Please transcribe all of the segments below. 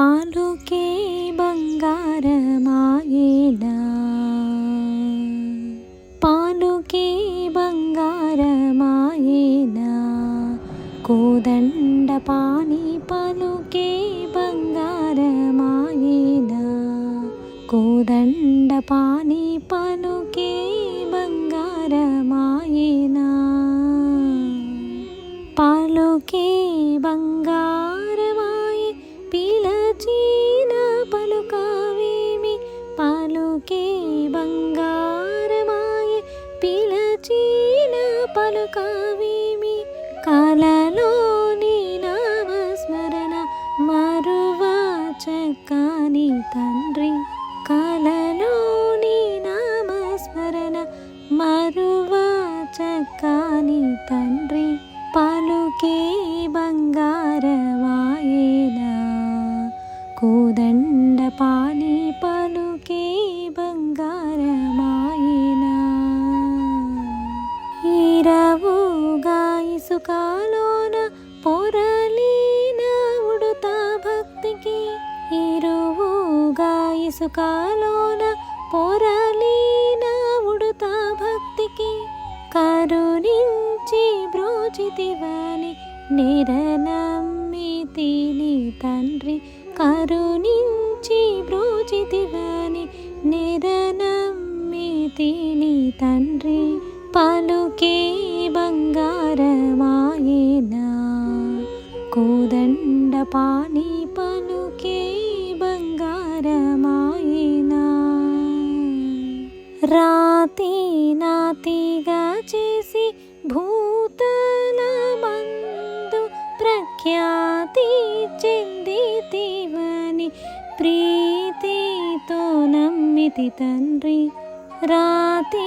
పాలుకే బంగారమాయేనా, పాలుకే బంగారమాయేనా, కోదండ పాణి పలుకే బంగారమాయేనా, కోదండ పాణి పలుకే బంగారమాయేనా, పలుకే బంగారమాయే పిలచిన పలుకవేమి, పలుకే బంగారమాయే పిలచిన పలుకవేమి, కలలోని నామస్మరణ మరువా చక్కని తండ్రి, కలలోని నామస్మరణ మరువా చక్కని తండ్రి, పలుకే బంగారమాయేనా, కోదండ పాణి పలుకే బంగారమాయేనా, ఇరవుగా ఇసుకలోన పొరలిన ఉడుతా భక్తికి, ఇరువుగా ఇసుకలోన పొరలిన ఉడుతా భక్తికి, కరుణించి బ్రోచితివని నిరనమ్మితిని తండ్రి, కరుణించి బ్రోచితివని నిరనమ్మితిని తండ్రి, పలుకే బంగారమాయేనా, కోదండ పాణి పలుకే బంగారమాయేనా, రాతి నాతిగా చేసి భూతలమందు ప్రఖ్యాతి చెందితివని ప్రీతితో నమ్మితి తండ్రి, రాతి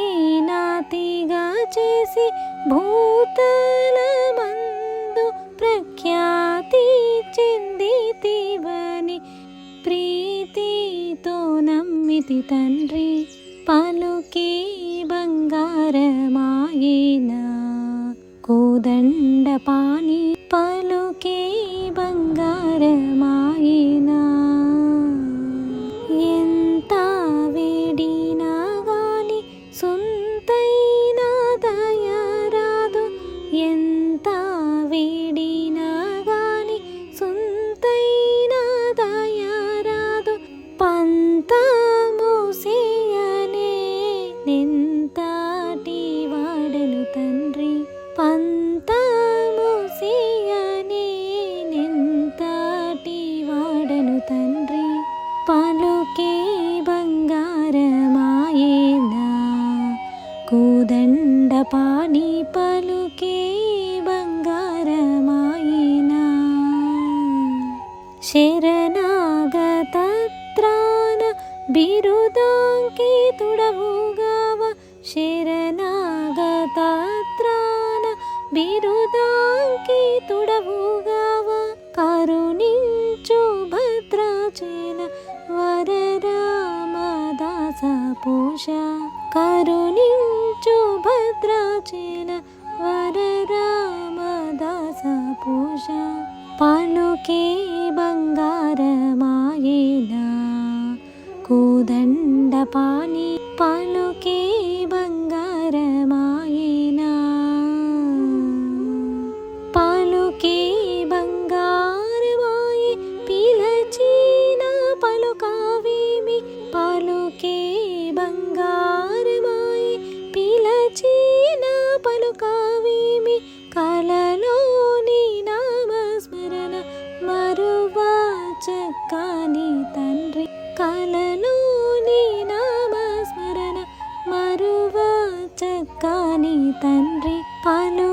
నాతిగా చేసి భూతలమందు ప్రఖ్యాతి చెందితివని ప్రీతితో నమ్మితి తండ్రి, పలుకే బంగారమాయేనా, కోదండ పాణి పలుకే బంగారమాయేనా, ఎంత వేడినా గాని సొంతైన దయరాదు, ఎంత వేడినా గాని సొంతైన దయరాదు, పంతము సేయనే నెంతటి వాడను తండ్రి, పంతము సేయనే నెంతటి వాడను తండ్రి, పలుకే బంగారమాయేనా, కోదండ పాణి పలుకే బంగారమాయేనా, శరణాగత త్రాణ బిరుదాంకితుడవుగావ, శరణాగత త్రాణ బిరుదాంకితుడవుగావ, కరుణించు భద్రాచల వరరామదాస పోష, కరుణించు భద్రాచల వరరామదాస పోష, పలుకే బంగారమాయేనా, కోదండ పాణి పలుకే బంగారమాయేనా, పలుకే బంగారమాయే పిలచిన పలుకవేమి, పలుకే బంగారమాయే పిలచిన పలుకవేమి, కలలోని నామస్మరణ మరువా చక్కని తండ్రి, కలలోని నామస్మరణ మరువా చక్కని తండ్రి, పలు